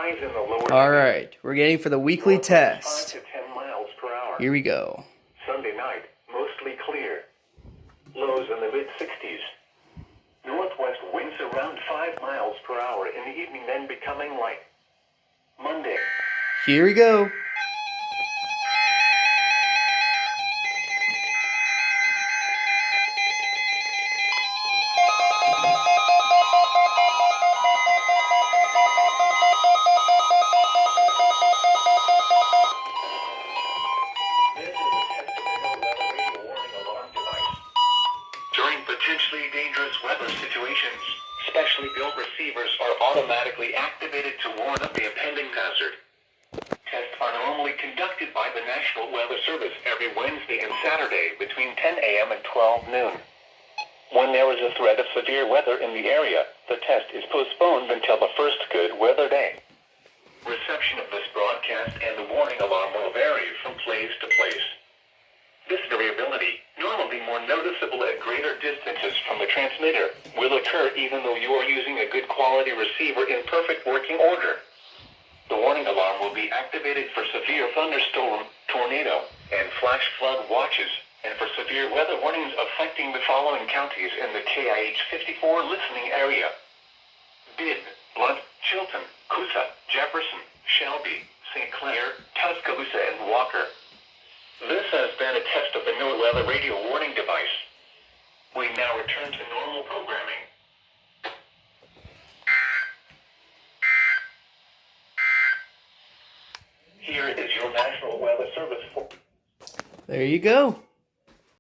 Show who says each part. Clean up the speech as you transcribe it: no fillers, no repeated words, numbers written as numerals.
Speaker 1: Highs in the lower.
Speaker 2: All right, we're getting for the weekly test.
Speaker 1: 5 to 10 miles per hour.
Speaker 2: Here we go.
Speaker 1: Sunday night, mostly clear. Lows in the mid-60s. Northwest winds around 5 miles per hour in the evening, then becoming light. Monday.
Speaker 2: Here we go.
Speaker 1: During potentially dangerous weather situations, specially built receivers are automatically activated to warn of the impending hazard. Tests are normally conducted by the National Weather Service every Wednesday and Saturday between 10 a.m. and 12 noon. When there is a threat of severe weather in the area, the test is postponed until the first good weather day. Reception of this broadcast and the warning alarm will vary from place to place. This variability, normally more noticeable at greater distances from the transmitter, will occur even though you are using a good quality receiver in perfect working order. The warning alarm will be activated for severe thunderstorm, tornado, and flash flood watches, and for severe weather warnings affecting the following counties in the KIH 54 listening area: Bibb, Blunt, Chilton, Coosa, Jefferson, Shelby, St. Clair, Tuscaloosa, and Walker. This has been a test of the NOAA weather radio warning device. We now return to normal programming. Here is your National Weather Service.
Speaker 2: There you go.